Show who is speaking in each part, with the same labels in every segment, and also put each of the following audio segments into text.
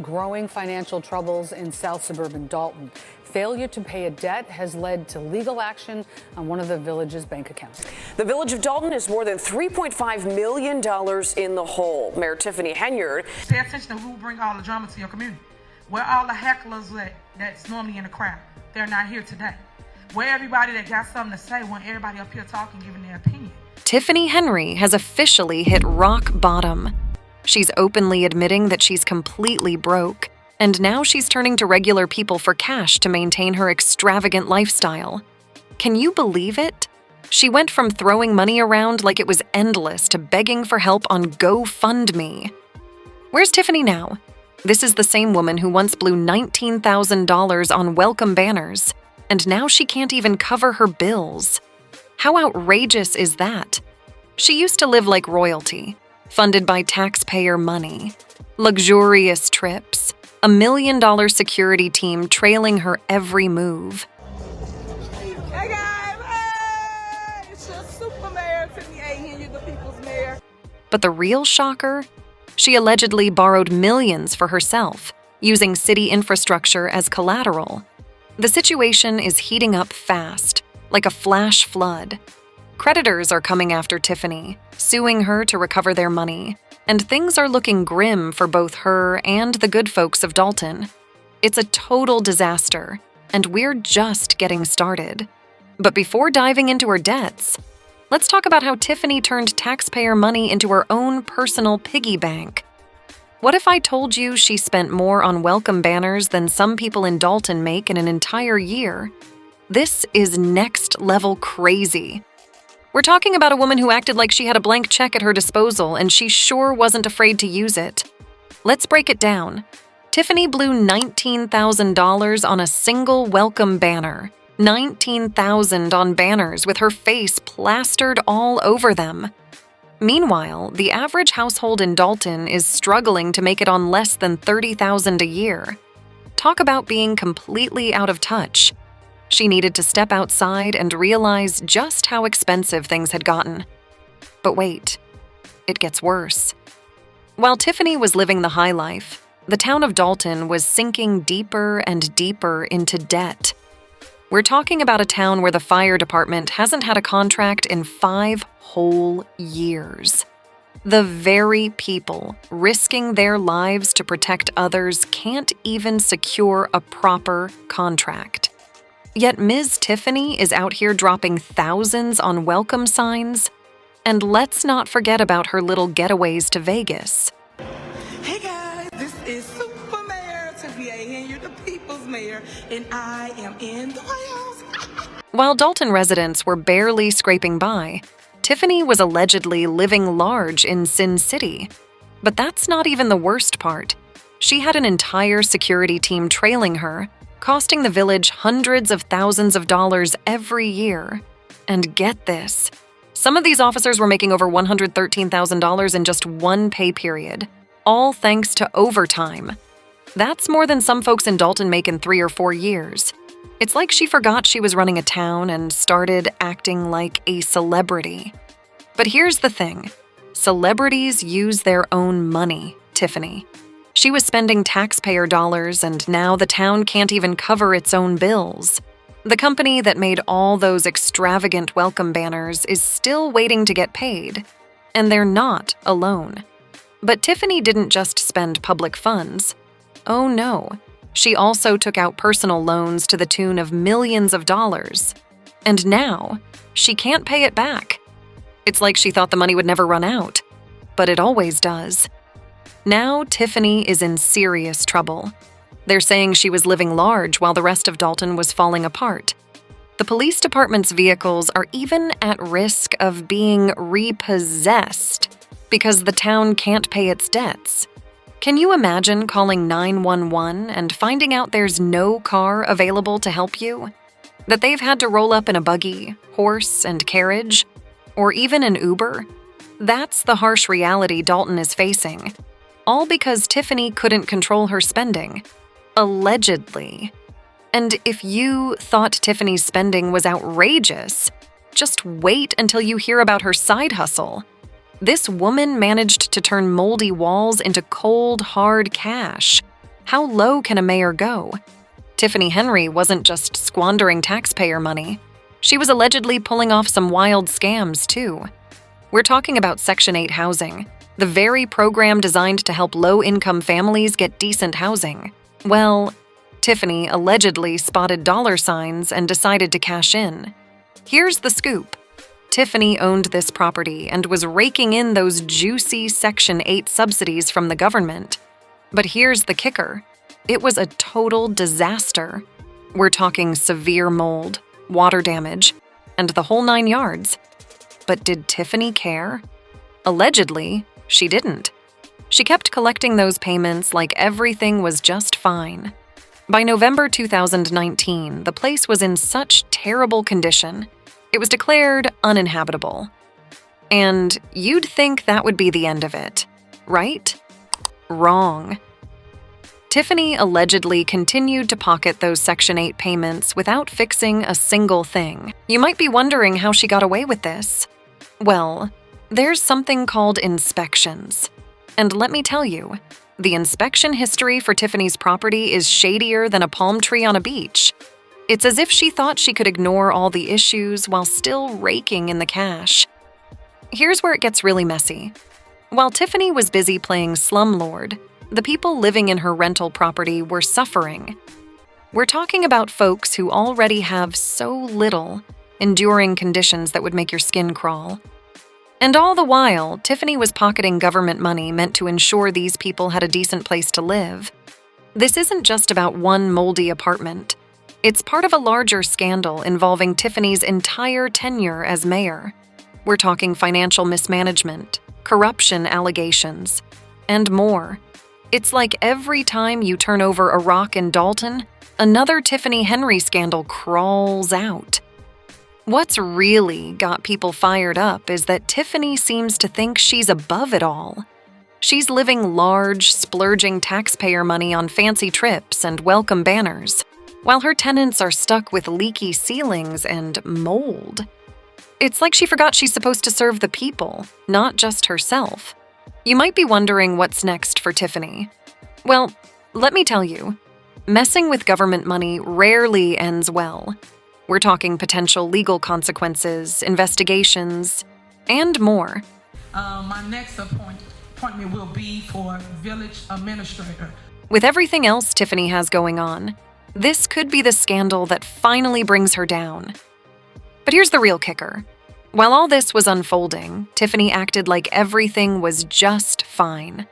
Speaker 1: growing financial troubles in South suburban Dalton. Failure to pay a debt has led to legal action on one of the village's bank accounts.
Speaker 2: The village of Dalton is more than $3.5 million in the hole. Mayor Tiffany Henyard.
Speaker 3: Pay attention to who bring all the drama to your community. Where all the hecklers that's normally in the crowd? They're not here today. Where everybody that got something to say when everybody up here talking, giving their opinion?
Speaker 4: Tiffany Henyard has officially hit rock bottom. She's openly admitting that she's completely broke, and now she's turning to regular people for cash to maintain her extravagant lifestyle. Can you believe it? She went from throwing money around like it was endless to begging for help on GoFundMe. Where's Tiffany now? This is the same woman who once blew $19,000 on welcome banners, and now she can't even cover her bills. How outrageous is that? She used to live like royalty, funded by taxpayer money, luxurious trips, $1 million security team trailing her every move.
Speaker 5: Hey guys, hey! It's your super mayor, Tiffany Henyard, the people's mayor.
Speaker 4: But the real shocker? She allegedly borrowed millions for herself, using city infrastructure as collateral. The situation is heating up fast, like a flash flood. Creditors are coming after Tiffany, suing her to recover their money, and things are looking grim for both her and the good folks of Dalton. It's a total disaster, and we're just getting started. But before diving into her debts, let's talk about how Tiffany turned taxpayer money into her own personal piggy bank. What if I told you she spent more on welcome banners than some people in Dalton make in an entire year? This is next-level crazy. We're talking about a woman who acted like she had a blank check at her disposal, and she sure wasn't afraid to use it. Let's break it down. Tiffany blew $19,000 on a single welcome banner. $19,000 on banners with her face plastered all over them. Meanwhile, the average household in Dalton is struggling to make it on less than $30,000 a year. Talk about being completely out of touch. She needed to step outside and realize just how expensive things had gotten. But wait, it gets worse. While Tiffany was living the high life, the town of Dalton was sinking deeper and deeper into debt. We're talking about a town where the fire department hasn't had a contract in 5 whole years. The very people risking their lives to protect others can't even secure a proper contract. Yet Ms. Tiffany is out here dropping thousands on welcome signs. And let's not forget about her little getaways to Vegas.
Speaker 5: Hey guys, this is Super Mayor Tiffany Henyard, the people's mayor, and I am in the White House.
Speaker 4: While Dalton residents were barely scraping by, Tiffany was allegedly living large in Sin City. But that's not even the worst part. She had an entire security team trailing her, costing the village hundreds of thousands of dollars every year. And get this, some of these officers were making over $113,000 in just one pay period, all thanks to overtime. That's more than some folks in Dalton make in 3 or 4 years. It's like she forgot she was running a town and started acting like a celebrity. But here's the thing. Celebrities use their own money, Tiffany. She was spending taxpayer dollars, and now the town can't even cover its own bills. The company that made all those extravagant welcome banners is still waiting to get paid, and they're not alone. But Tiffany didn't just spend public funds. Oh no, she also took out personal loans to the tune of millions of dollars. And now, she can't pay it back. It's like she thought the money would never run out, but it always does. Now Tiffany is in serious trouble. They're saying she was living large while the rest of Dalton was falling apart. The police department's vehicles are even at risk of being repossessed because the town can't pay its debts. Can you imagine calling 911 and finding out there's no car available to help you? That they've had to roll up in a buggy, horse, and carriage? Or even an Uber? That's the harsh reality Dalton is facing. All because Tiffany couldn't control her spending. Allegedly. And if you thought Tiffany's spending was outrageous, just wait until you hear about her side hustle. This woman managed to turn moldy walls into cold, hard cash. How low can a mayor go? Tiffany Henyard wasn't just squandering taxpayer money. She was allegedly pulling off some wild scams, too. We're talking about Section 8 housing, the very program designed to help low-income families get decent housing. Well, Tiffany allegedly spotted dollar signs and decided to cash in. Here's the scoop. Tiffany owned this property and was raking in those juicy Section 8 subsidies from the government. But here's the kicker. It was a total disaster. We're talking severe mold, water damage, and the whole 9 yards. But did Tiffany care? Allegedly, she didn't. She kept collecting those payments like everything was just fine. By November 2019, the place was in such terrible condition, it was declared uninhabitable. And you'd think that would be the end of it, right? Wrong. Tiffany allegedly continued to pocket those Section 8 payments without fixing a single thing. You might be wondering how she got away with this. Well, there's something called inspections. And let me tell you, the inspection history for Tiffany's property is shadier than a palm tree on a beach. It's as if she thought she could ignore all the issues while still raking in the cash. Here's where it gets really messy. While Tiffany was busy playing slumlord, the people living in her rental property were suffering. We're talking about folks who already have so little, enduring conditions that would make your skin crawl. And all the while, Tiffany was pocketing government money meant to ensure these people had a decent place to live. This isn't just about one moldy apartment. It's part of a larger scandal involving Tiffany's entire tenure as mayor. We're talking financial mismanagement, corruption allegations, and more. It's like every time you turn over a rock in Dalton, another Tiffany Henyard scandal crawls out. What's really got people fired up is that Tiffany seems to think she's above it all. She's living large, splurging taxpayer money on fancy trips and welcome banners, while her tenants are stuck with leaky ceilings and mold. It's like she forgot she's supposed to serve the people, not just herself. You might be wondering what's next for Tiffany. Well, let me tell you, messing with government money rarely ends well. We're talking potential legal consequences, investigations, and more.
Speaker 3: My next appointment will be for village administrator.
Speaker 4: With everything else Tiffany has going on, this could be the scandal that finally brings her down. But here's the real kicker. While all this was unfolding, Tiffany acted like everything was just fine.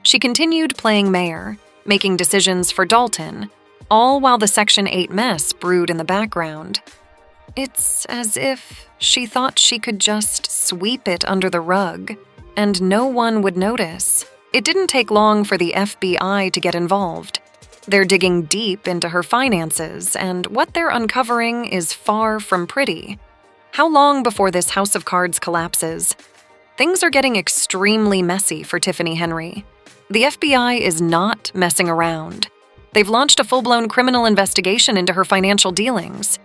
Speaker 4: She continued playing mayor, making decisions for Dalton, all while the Section 8 mess brewed in the background. It's as if she thought she could just sweep it under the rug, and no one would notice. It didn't take long for the FBI to get involved. They're digging deep into her finances, and what they're uncovering is far from pretty. How long before this house of cards collapses? Things are getting extremely messy for Tiffany Henyard. The FBI is not messing around. They've launched a full-blown criminal investigation into her financial dealings.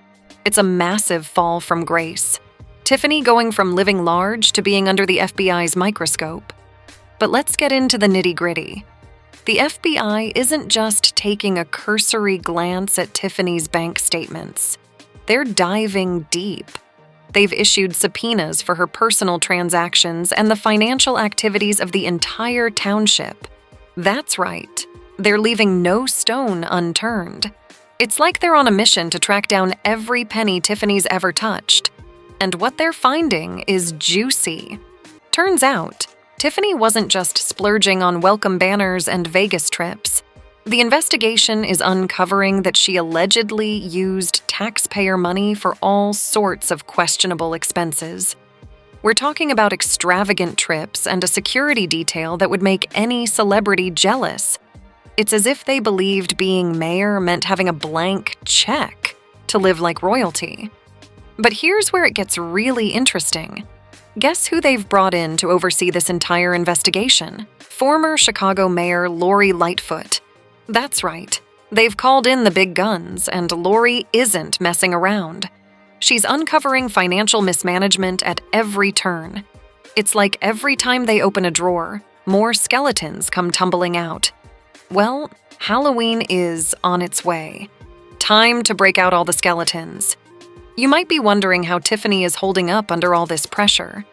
Speaker 4: It's a massive fall from grace. Tiffany going from living large to being under the FBI's microscope. But let's get into the nitty-gritty. The FBI isn't just taking a cursory glance at Tiffany's bank statements. They're diving deep. They've issued subpoenas for her personal transactions and the financial activities of the entire township. That's right. They're leaving no stone unturned. It's like they're on a mission to track down every penny Tiffany's ever touched. And what they're finding is juicy. Turns out, Tiffany wasn't just splurging on welcome banners and Vegas trips. The investigation is uncovering that she allegedly used taxpayer money for all sorts of questionable expenses. We're talking about extravagant trips and a security detail that would make any celebrity jealous. It's as if they believed being mayor meant having a blank check to live like royalty. But here's where it gets really interesting. Guess who they've brought in to oversee this entire investigation? Former Chicago Mayor Lori Lightfoot. That's right. They've called in the big guns, and Lori isn't messing around. She's uncovering financial mismanagement at every turn. It's like every time they open a drawer, more skeletons come tumbling out. Well, Halloween is on its way. Time to break out all the skeletons. You might be wondering how Tiffany is holding up under all this pressure.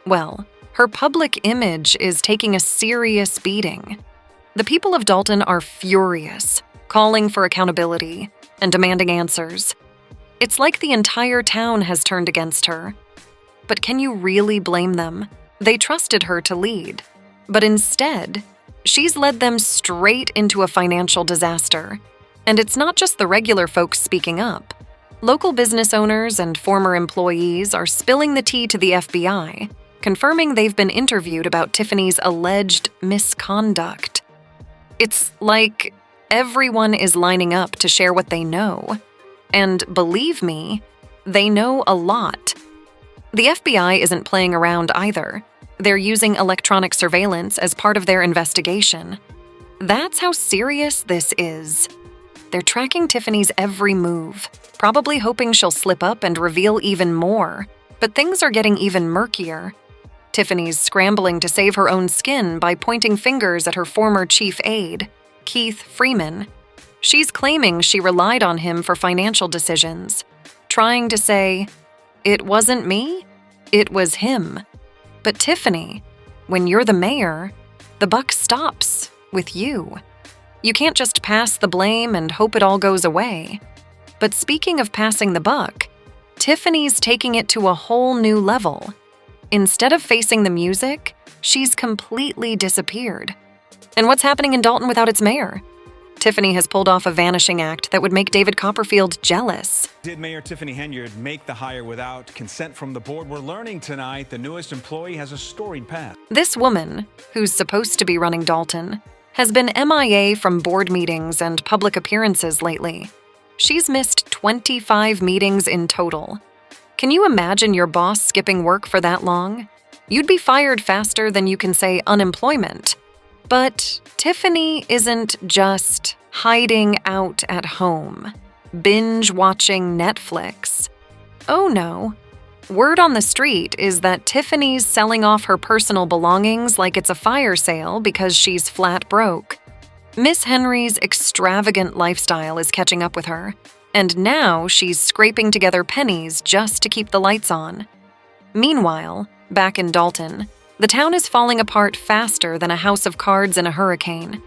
Speaker 4: Well, her public image is taking a serious beating. The people of Dalton are furious, calling for accountability and demanding answers. It's like the entire town has turned against her. But can you really blame them? They trusted her to lead. But instead, she's led them straight into a financial disaster. And it's not just the regular folks speaking up. Local business owners and former employees are spilling the tea to the FBI, confirming they've been interviewed about Tiffany's alleged misconduct. It's like everyone is lining up to share what they know. And believe me, they know a lot. The FBI isn't playing around either. They're using electronic surveillance as part of their investigation. That's how serious this is. They're tracking Tiffany's every move, probably hoping she'll slip up and reveal even more. But things are getting even murkier. Tiffany's scrambling to save her own skin by pointing fingers at her former chief aide, Keith Freeman. She's claiming she relied on him for financial decisions, trying to say, "It wasn't me, it was him." But Tiffany, when you're the mayor, the buck stops with you. You can't just pass the blame and hope it all goes away. But speaking of passing the buck, Tiffany's taking it to a whole new level. Instead of facing the music, she's completely disappeared. And what's happening in Dalton without its mayor? Tiffany has pulled off a vanishing act that would make David Copperfield jealous.
Speaker 6: Did Mayor Tiffany Henyard make the hire without consent from the board? We're learning tonight the newest employee has a storied past.
Speaker 4: This woman, who's supposed to be running Dalton, has been MIA from board meetings and public appearances lately. She's missed 25 meetings in total. Can you imagine your boss skipping work for that long? You'd be fired faster than you can say unemployment. But Tiffany isn't just hiding out at home, binge-watching Netflix. Oh no. Word on the street is that Tiffany's selling off her personal belongings like it's a fire sale because she's flat broke. Miss Henry's extravagant lifestyle is catching up with her, and now she's scraping together pennies just to keep the lights on. Meanwhile, back in Dalton, the town is falling apart faster than a house of cards in a hurricane.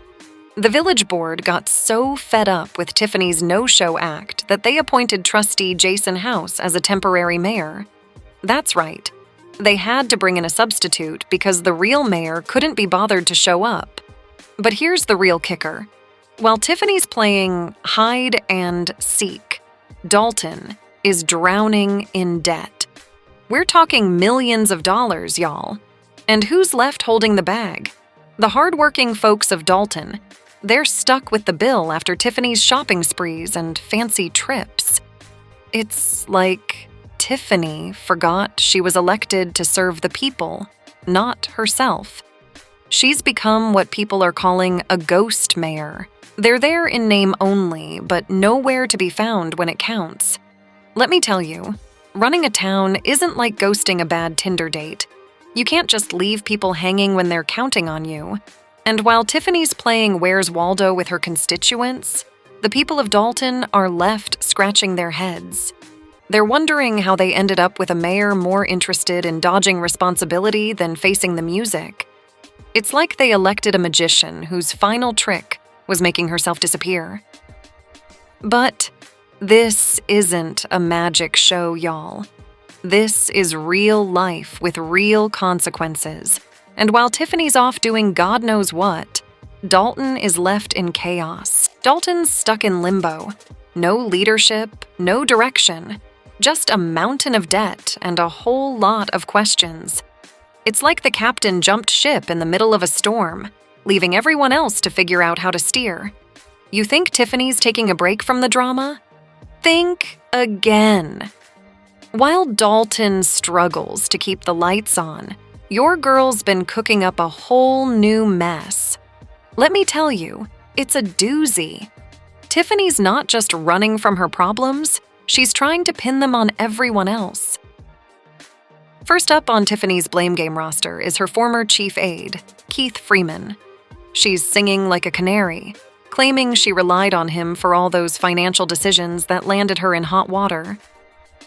Speaker 4: The village board got so fed up with Tiffany's no-show act that they appointed trustee Jason House as a temporary mayor. That's right. They had to bring in a substitute because the real mayor couldn't be bothered to show up. But here's the real kicker. While Tiffany's playing hide and seek, Dalton is drowning in debt. We're talking millions of dollars, y'all. And who's left holding the bag? The hardworking folks of Dalton. They're stuck with the bill after Tiffany's shopping sprees and fancy trips. It's like Tiffany forgot she was elected to serve the people, not herself. She's become what people are calling a ghost mayor. They're there in name only, but nowhere to be found when it counts. Let me tell you, running a town isn't like ghosting a bad Tinder date. You can't just leave people hanging when they're counting on you. And while Tiffany's playing Where's Waldo with her constituents, the people of Dalton are left scratching their heads. They're wondering how they ended up with a mayor more interested in dodging responsibility than facing the music. It's like they elected a magician whose final trick was making herself disappear. But this isn't a magic show, y'all. This is real life with real consequences. And while Tiffany's off doing God knows what, Dalton is left in chaos. Dalton's stuck in limbo. No leadership, no direction. Just a mountain of debt and a whole lot of questions. It's like the captain jumped ship in the middle of a storm, leaving everyone else to figure out how to steer. You think Tiffany's taking a break from the drama? Think again. While Dalton struggles to keep the lights on, your girl's been cooking up a whole new mess. Let me tell you, it's a doozy. Tiffany's not just running from her problems, she's trying to pin them on everyone else. First up on Tiffany's blame game roster is her former chief aide, Keith Freeman. She's singing like a canary, claiming she relied on him for all those financial decisions that landed her in hot water.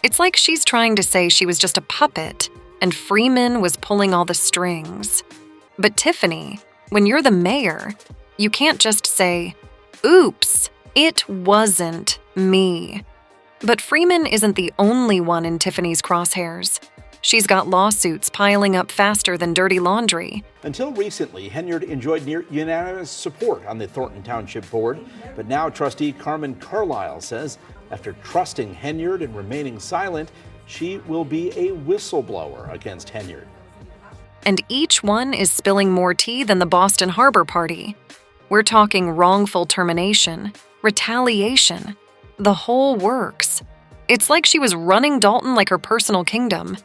Speaker 4: It's like she's trying to say she was just a puppet and Freeman was pulling all the strings. But Tiffany, when you're the mayor, you can't just say, "Oops, it wasn't me." But Freeman isn't the only one in Tiffany's crosshairs. She's got lawsuits piling up faster than dirty laundry.
Speaker 7: Until recently, Henyard enjoyed near unanimous support on the Thornton Township Board, but now trustee Carmen Carlisle says after trusting Henyard and remaining silent, she will be a whistleblower against Henyard.
Speaker 4: And each one is spilling more tea than the Boston Harbor party. We're talking wrongful termination, retaliation, the whole works. It's like she was running Dalton like her personal kingdom,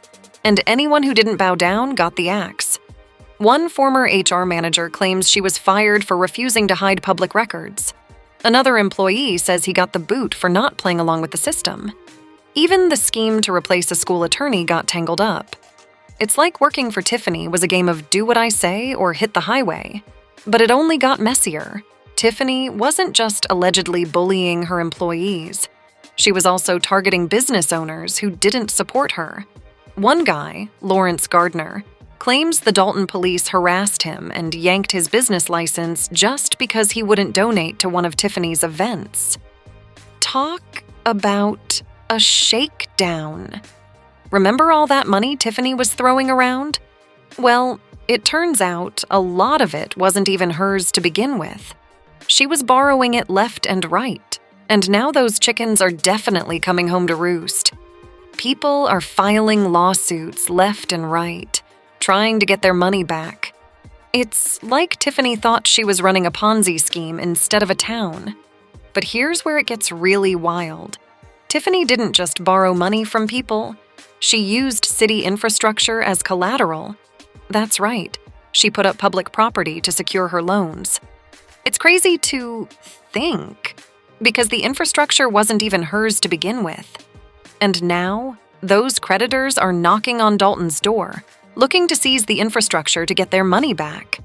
Speaker 4: and anyone who didn't bow down got the axe. One former HR manager claims she was fired for refusing to hide public records. Another employee says he got the boot for not playing along with the system. Even the scheme to replace a school attorney got tangled up. It's like working for Tiffany was a game of do what I say or hit the highway. But it only got messier. Tiffany wasn't just allegedly bullying her employees. She was also targeting business owners who didn't support her. One guy, Lawrence Gardner, claims the Dalton police harassed him and yanked his business license just because he wouldn't donate to one of Tiffany's events. Talk about a shakedown. Remember all that money Tiffany was throwing around? Well, it turns out a lot of it wasn't even hers to begin with. She was borrowing it left and right, and now those chickens are definitely coming home to roost. People are filing lawsuits left and right, trying to get their money back. It's like Tiffany thought she was running a Ponzi scheme instead of a town. But here's where it gets really wild. Tiffany didn't just borrow money from people. She used city infrastructure as collateral. That's right, she put up public property to secure her loans. It's crazy to think, because the infrastructure wasn't even hers to begin with. And now, those creditors are knocking on Dalton's door, looking to seize the infrastructure to get their money back.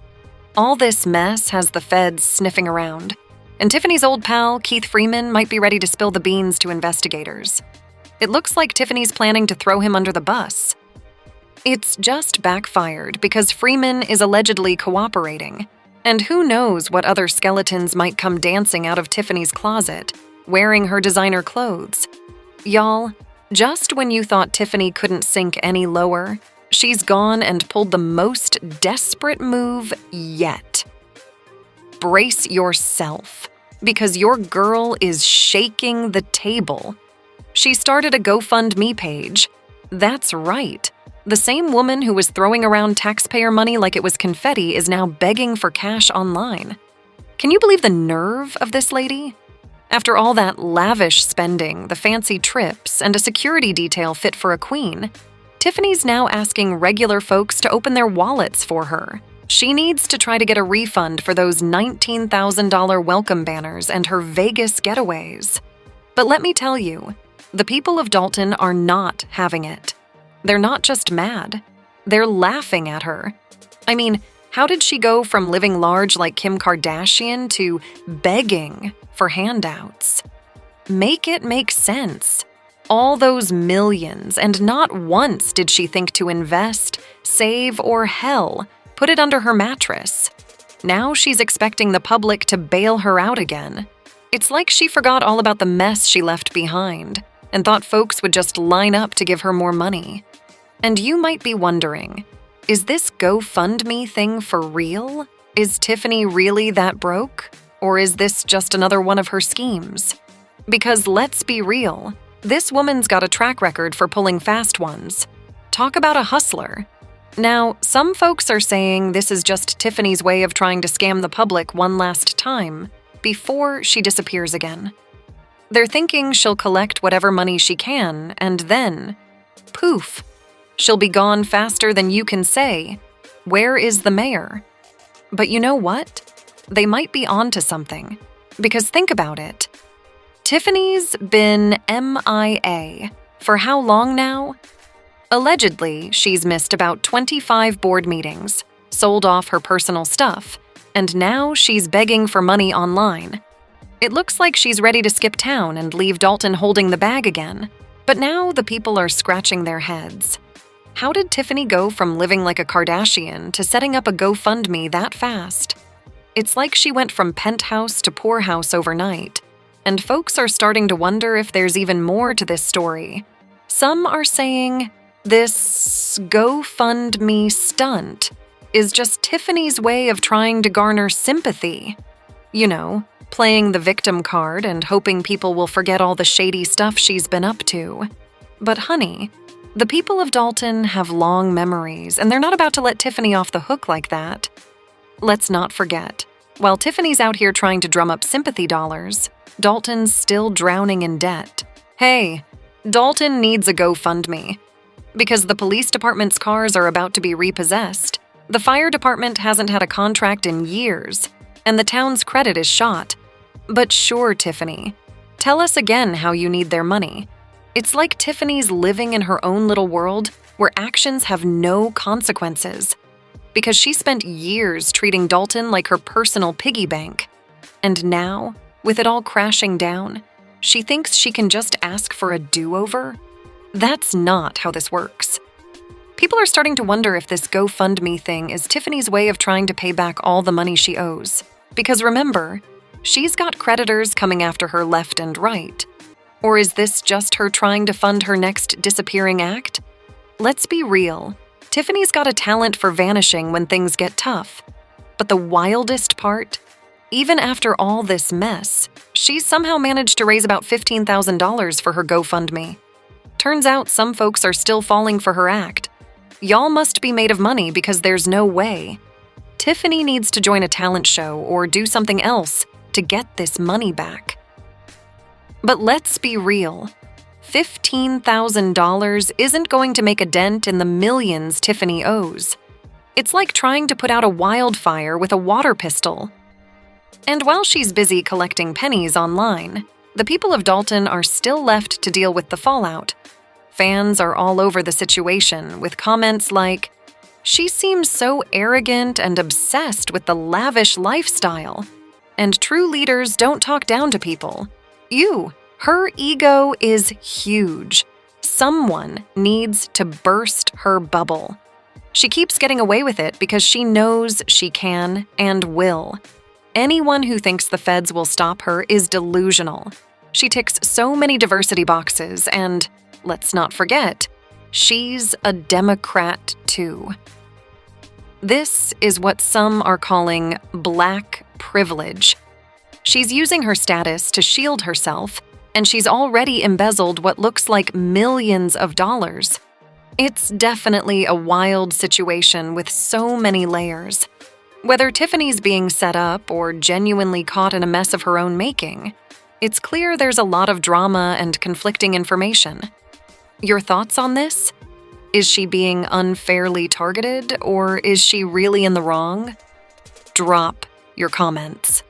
Speaker 4: All this mess has the feds sniffing around, and Tiffany's old pal, Keith Freeman, might be ready to spill the beans to investigators. It looks like Tiffany's planning to throw him under the bus. It's just backfired because Freeman is allegedly cooperating. And who knows what other skeletons might come dancing out of Tiffany's closet, wearing her designer clothes. Y'all, just when you thought Tiffany couldn't sink any lower, she's gone and pulled the most desperate move yet. Brace yourself, because your girl is shaking the table. She started a GoFundMe page. That's right. The same woman who was throwing around taxpayer money like it was confetti is now begging for cash online. Can you believe the nerve of this lady? After all that lavish spending, the fancy trips, and a security detail fit for a queen, Tiffany's now asking regular folks to open their wallets for her. She needs to try to get a refund for those $19,000 welcome banners and her Vegas getaways. But let me tell you, the people of Dalton are not having it. They're not just mad. They're laughing at her. I mean, how did she go from living large like Kim Kardashian to begging for handouts? Make it make sense. All those millions, and not once did she think to invest, save, or hell, put it under her mattress. Now she's expecting the public to bail her out again. It's like she forgot all about the mess she left behind and thought folks would just line up to give her more money. And you might be wondering, is this GoFundMe thing for real? Is Tiffany really that broke? Or is this just another one of her schemes? Because let's be real, this woman's got a track record for pulling fast ones. Talk about a hustler. Now, some folks are saying this is just Tiffany's way of trying to scam the public one last time before she disappears again. They're thinking she'll collect whatever money she can, and then, poof, she'll be gone faster than you can say, "Where is the mayor?" But you know what? They might be onto something. Because think about it. Tiffany's been MIA for how long now? Allegedly, she's missed about 25 board meetings, sold off her personal stuff, and now she's begging for money online. It looks like she's ready to skip town and leave Dalton holding the bag again. But now the people are scratching their heads. How did Tiffany go from living like a Kardashian to setting up a GoFundMe that fast? It's like she went from penthouse to poorhouse overnight, and folks are starting to wonder if there's even more to this story. Some are saying this GoFundMe stunt is just Tiffany's way of trying to garner sympathy. You know, playing the victim card and hoping people will forget all the shady stuff she's been up to. But honey, the people of Dalton have long memories, and they're not about to let Tiffany off the hook like that. Let's not forget, while Tiffany's out here trying to drum up sympathy dollars, Dalton's still drowning in debt. Hey, Dalton needs a GoFundMe. Because the police department's cars are about to be repossessed, the fire department hasn't had a contract in years, and the town's credit is shot. But sure, Tiffany, tell us again how you need their money. It's like Tiffany's living in her own little world where actions have no consequences. Because she spent years treating Dalton like her personal piggy bank. And now, with it all crashing down, she thinks she can just ask for a do-over? That's not how this works. People are starting to wonder if this GoFundMe thing is Tiffany's way of trying to pay back all the money she owes. Because remember, she's got creditors coming after her left and right. Or is this just her trying to fund her next disappearing act? Let's be real. Tiffany's got a talent for vanishing when things get tough. But the wildest part? Even after all this mess, she's somehow managed to raise about $15,000 for her GoFundMe. Turns out some folks are still falling for her act. Y'all must be made of money because there's no way. Tiffany needs to join a talent show or do something else to get this money back. But let's be real. $15,000 isn't going to make a dent in the millions Tiffany owes. It's like trying to put out a wildfire with a water pistol. And while she's busy collecting pennies online, the people of Dalton are still left to deal with the fallout. Fans are all over the situation with comments like, "She seems so arrogant and obsessed with the lavish lifestyle. And true leaders don't talk down to people. Her ego is huge. Someone needs to burst her bubble. She keeps getting away with it because she knows she can and will. Anyone who thinks the feds will stop her is delusional. She ticks so many diversity boxes, and let's not forget, she's a Democrat too." This is what some are calling black privilege. She's using her status to shield herself, and she's already embezzled what looks like millions of dollars. It's definitely a wild situation with so many layers. Whether Tiffany's being set up or genuinely caught in a mess of her own making, it's clear there's a lot of drama and conflicting information. Your thoughts on this? Is she being unfairly targeted, or is she really in the wrong? Drop your comments.